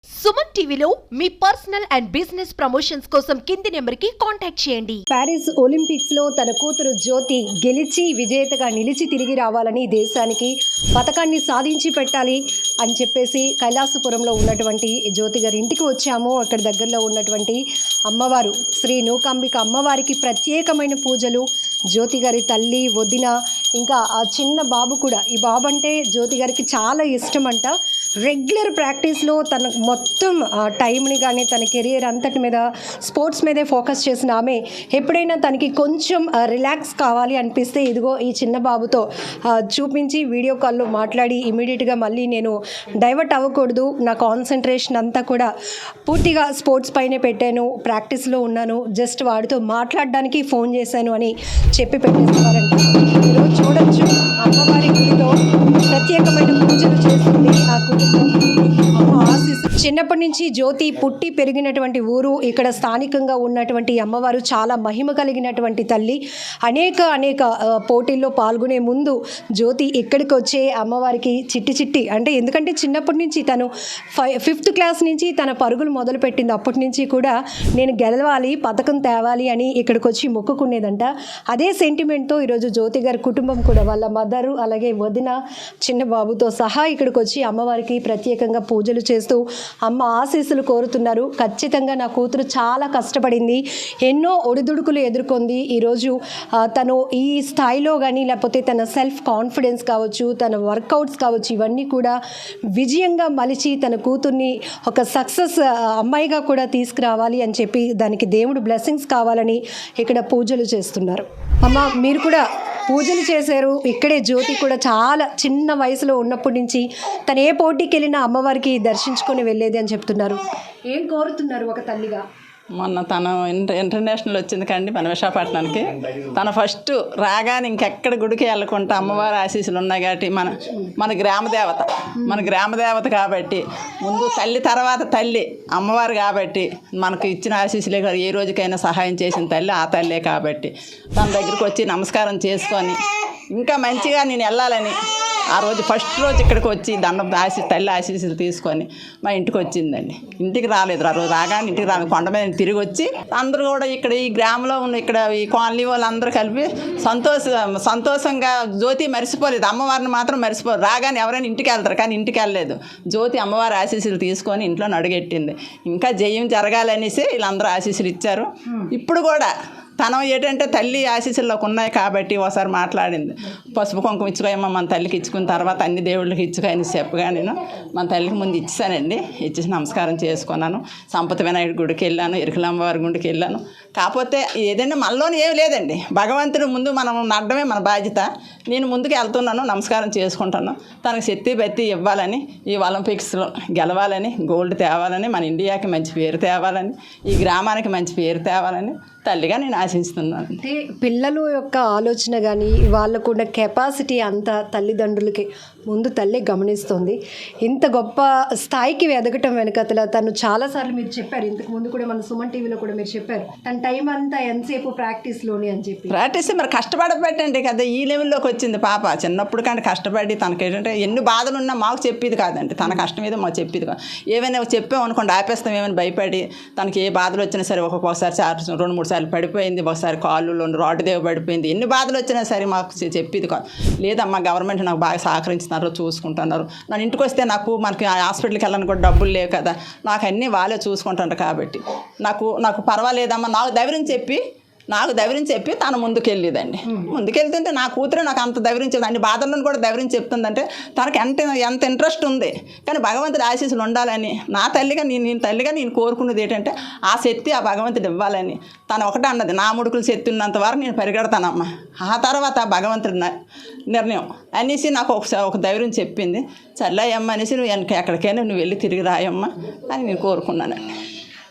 సుమన్ టీవీలో మీ personal and business promotions కోసం కింది నెంబర్కి కాంటాక్ట్ చేయండి. ప్యారిస్ ఒలింపిక్స్ లో తన కూతురు జ్యోతి గెలిచి విజేతగా నిలిచి తిరిగి రావాలని, దేశానికి పథకాన్ని సాధించి పెట్టాలి అని చెప్పేసి కైలాసపురంలో ఉన్నటువంటి జ్యోతి గారి ఇంటికి వచ్చాము. అక్కడ దగ్గరలో ఉన్నటువంటి అమ్మవారు శ్రీ నూకాంబిక అమ్మవారికి ప్రత్యేకమైన పూజలు. జ్యోతి గారి తల్లి, వదిన, ఇంకా ఆ చిన్న బాబు కూడా. ఈ బాబు అంటే జ్యోతి గారికి చాలా ఇష్టం అంట. రెగ్యులర్ ప్రాక్టీస్లో తన మొత్తం టైంని కానీ తన కెరియర్ అంతటి మీద స్పోర్ట్స్ మీదే ఫోకస్ చేసిన ఆమె ఎప్పుడైనా తనకి కొంచెం రిలాక్స్ కావాలి అనిపిస్తే ఇదిగో ఈ చిన్న బాబుతో చూపించి వీడియో కాల్లో మాట్లాడి ఇమీడియట్గా మళ్ళీ నేను డైవర్ట్ అవ్వకూడదు, నా కాన్సన్ట్రేషన్ అంతా కూడా పూర్తిగా స్పోర్ట్స్ పైనే పెట్టాను, ప్రాక్టీస్లో ఉన్నాను, జస్ట్ వాడితో మాట్లాడడానికి ఫోన్ చేశాను అని చెప్పి పెట్టేస్తున్నారంట. ఈరోజు చూడొచ్చు అమ్మవారి గుడిలో ప్రత్యేకమైన పూజలు చేస్తుంది ఆ కుటుంబం. చిన్నప్పటి నుంచి జ్యోతి పుట్టి పెరిగినటువంటి ఊరు, ఇక్కడ స్థానికంగా ఉన్నటువంటి అమ్మవారు చాలా మహిమ కలిగినటువంటి తల్లి. అనేక పోటీల్లో పాల్గొనే ముందు జ్యోతి ఇక్కడికి వచ్చే అమ్మవారికి చిట్టి అంటే ఎందుకంటే చిన్నప్పటి నుంచి తను 5th క్లాస్ నుంచి తన పరుగులు మొదలుపెట్టింది. అప్పటి నుంచి కూడా నేను గెలవాలి, పథకం తేవాలి అని ఇక్కడికి వచ్చి మొక్కుకునేదంట. అదే సెంటిమెంట్తో ఈరోజు జ్యోతి గారి కుటుంబం కూడా వాళ్ళ మదరు, అలాగే వదిన, చిన్న బాబుతో సహా ఇక్కడికి వచ్చి అమ్మవారికి ప్రత్యేకంగా పూజలు చేస్తూ అమ్మ ఆశీస్సులు కోరుతున్నారు. ఖచ్చితంగా నా కూతురు చాలా కష్టపడింది, ఎన్నో ఒడిదుడుకులు ఎదుర్కొంది. ఈరోజు తను ఈ స్థాయిలో కానీ లేకపోతే తన సెల్ఫ్ కాన్ఫిడెన్స్ కావచ్చు, తన వర్కౌట్స్ కావచ్చు, ఇవన్నీ కూడా విజయంగా మలిచి తన కూతుర్ని ఒక సక్సెస్ అమ్మాయిగా కూడా తీసుకురావాలి అని చెప్పి దానికి దేవుడు బ్లెస్సింగ్స్ కావాలని ఇక్కడ పూజలు చేస్తున్నారు. అమ్మ మీరు కూడా పూజలు చేశారు. ఇక్కడే జ్యోతి కూడా చాలా చిన్న వయసులో ఉన్నప్పటి నుంచి తను ఏ పోటీకి వెళ్ళినా అమ్మవారికి దర్శించుకొని వెళ్ళేది అని చెప్తున్నారు. ఏం కోరుతున్నారు ఒక తల్లిగా? మొన్న తను ఇంటర్నేషనల్ వచ్చింది కండి మన విశాఖపట్నానికి. తను ఫస్ట్ రాగానే ఇంకెక్కడ గుడికి వెళ్ళకుండా అమ్మవారి ఆశీస్సులు ఉన్నాయి కాబట్టి మన గ్రామదేవత కాబట్టి ముందు తల్లి తర్వాత తల్లి అమ్మవారు కాబట్టి మనకు ఇచ్చిన ఆశీస్సులే కాదు, ఏ రోజుకైనా సహాయం చేసిన తల్లి ఆ తల్లే కాబట్టి తన దగ్గరికి వచ్చి నమస్కారం చేసుకొని ఇంకా మంచిగా నేను వెళ్ళాలని ఆ రోజు ఫస్ట్ రోజు ఇక్కడికి వచ్చి దండం తల్లి ఆశీస్సులు తీసుకొని మా ఇంటికి వచ్చిందండి. ఇంటికి రాలేదు, ఆ రోజు రాగానే ఇంటికి రాలేదు, కొండ మీద తిరిగి వచ్చి అందరూ కూడా ఇక్కడ ఈ గ్రామంలో ఉన్న ఇక్కడ ఈ కాలనీ వాళ్ళందరూ కలిపి సంతోషంగా జ్యోతి మర్చిపోలేదు, అమ్మవారిని మాత్రం మర్చిపోలేదు. రాగానే ఎవరైనా ఇంటికి వెళ్తారు కానీ ఇంటికి వెళ్ళలేదు. జ్యోతి అమ్మవారి ఆశీస్సులు తీసుకొని ఇంట్లో అడుగెట్టింది. ఇంకా జయం జరగాలనేసి వీళ్ళందరూ ఆశీస్సులు ఇచ్చారు. ఇప్పుడు కూడా తను ఏంటంటే తల్లి ఆశీస్సుల్లోకి ఉన్నాయి కాబట్టి ఒకసారి మాట్లాడింది, పసుపు కుంకుమ ఇచ్చుకోయమ్మ మన తల్లికి ఇచ్చుకున్న తర్వాత అన్ని దేవుళ్ళకి ఇచ్చుకోని చెప్పగా నేను మన తల్లికి ముందు ఇచ్చానండి. ఇచ్చేసి నమస్కారం చేసుకున్నాను. సంపత వినాయకుడి గుడికి వెళ్ళాను, ఇరుకలమ్మవారి గుడికి వెళ్ళాను. కాకపోతే ఏదైనా మనలోనే ఏమి లేదండి, భగవంతుడి ముందు మనం నడడమే మన బాధ్యత. నేను ముందుకు వెళ్తున్నాను, నమస్కారం చేసుకుంటాను. తనకు శక్తి బెత్తి ఇవ్వాలని, ఈ ఒలింపిక్స్లో గెలవాలని, గోల్డ్ తేవాలని, మన ఇండియాకి మంచి పేరు తేవాలని, ఈ గ్రామానికి మంచి పేరు తేవాలని తల్లిగా నేను ఆశిస్తున్నాను. అంటే పిల్లల యొక్క ఆలోచన కానీ వాళ్ళకు ఉన్న కెపాసిటీ అంతా తల్లిదండ్రులకి ముందు తల్లి గమనిస్తుంది. ఇంత గొప్ప స్థాయికి ఎదగటం వెనకతల తను చాలాసార్లు మీరు చెప్పారు, ఇంతకు ముందు కూడా మన సుమన్ టీవీలో కూడా మీరు చెప్పారు, తన టైం అంతా ఎంతసేపు ప్రాక్టీస్లోనే అని చెప్పి. ప్రాక్టీస్ మరి కష్టపడబెట్టండి కదా ఈ లెవెల్లోకి వచ్చింది పాప. చిన్నప్పుడు కానీ కష్టపడి తనకేంటంటే ఎన్ని బాధలు ఉన్నా మాకు చెప్పేది కాదండి, తన కష్టం మీద మాకు చెప్పేది కాదు. ఏమైనా చెప్పామనుకోండి ఆపేస్తాం ఏమైనా భయపడి. తనకి ఏ బాధలు వచ్చినా సరే ఒక్కొక్కసారి 2-3 సార్లు పడిపోయింది, ఒకసారి కాళ్ళు రాడ్ దేవ పడిపోయింది, ఎన్ని బాధలు వచ్చినా సరే మాకు చెప్పేది కాదు. లేదమ్మా గవర్నమెంట్ నాకు బాగా సహకరించుతున్నారు, చూసుకుంటున్నారు. నన్ను ఇంటికి వస్తే మనకి హాస్పిటల్కి వెళ్ళడానికి కూడా డబ్బులు లేవు కదా, నాకు అన్నీ వాళ్ళే చూసుకుంటున్నారు కాబట్టి నాకు పర్వాలేదమ్మా నాకు ధైర్యం చెప్పి తను ముందుకెళ్ళేదండి. ముందుకెళ్తుంటే నా కూతురు నాకు అంత ధైర్యం చెప్తుంది, అన్ని బాధలను కూడా ధైర్యం చెప్తుందంటే తనకి ఎంత ఇంట్రెస్ట్ ఉంది. కానీ భగవంతుడి ఆశీస్సులు ఉండాలని నా తల్లిగా నేను కోరుకున్నది ఏంటంటే ఆ శక్తి ఆ భగవంతుడు ఇవ్వాలని. తను ఒకటే అన్నది, నా ముడుకులు శక్తి ఉన్నంత వరకు నేను పరిగెడతానమ్మా, ఆ తర్వాత భగవంతుడి నిర్ణయం అనేసి నాకు ఒక ధైర్యం చెప్పింది. చల్లయ్యమ్మ అనేసి నువ్వు ఎక్కడికైనా నువ్వు వెళ్ళి తిరిగి రాయమ్మా అని నేను కోరుకున్నానండి.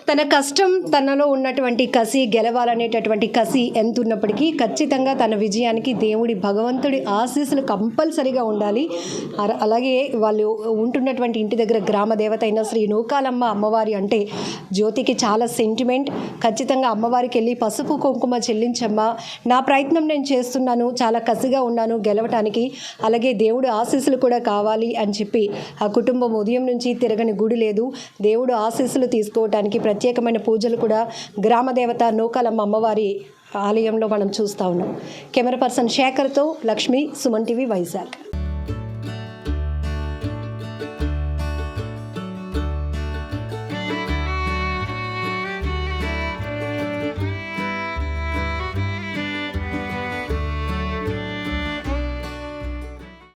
తన కష్టం, తనలో ఉన్నటువంటి కసి, గెలవాలనేటటువంటి కసి ఎంత ఉన్నప్పటికీ ఖచ్చితంగా తన విజయానికి భగవంతుడి ఆశీస్సులు కంపల్సరీగా ఉండాలి. అలాగే వాళ్ళు ఉంటున్నటువంటి ఇంటి దగ్గర గ్రామ దేవత అయిన శ్రీ నూకాలమ్మ అమ్మవారి అంటే జ్యోతికి చాలా సెంటిమెంట్. ఖచ్చితంగా అమ్మవారికి వెళ్ళి పసుపు కుంకుమ చెల్లించమ్మా, నా ప్రయత్నం నేను చేస్తున్నాను, చాలా కసిగా ఉన్నాను గెలవటానికి, అలాగే దేవుడు ఆశీస్సులు కూడా కావాలి అని చెప్పి ఆ కుటుంబం ఉదయం నుంచి తిరగని గుడి లేదు. దేవుడు ఆశీస్సులు తీసుకోవటానికి ప్రత్యేకమైన పూజలు కూడా గ్రామదేవత నూకాలమ్మ అమ్మవారి ఆలయంలో మనం చూస్తూ ఉన్నాం. కెమెరా పర్సన్ శేఖర్తో లక్ష్మి, సుమన్ టీవీ, వైజాగ్.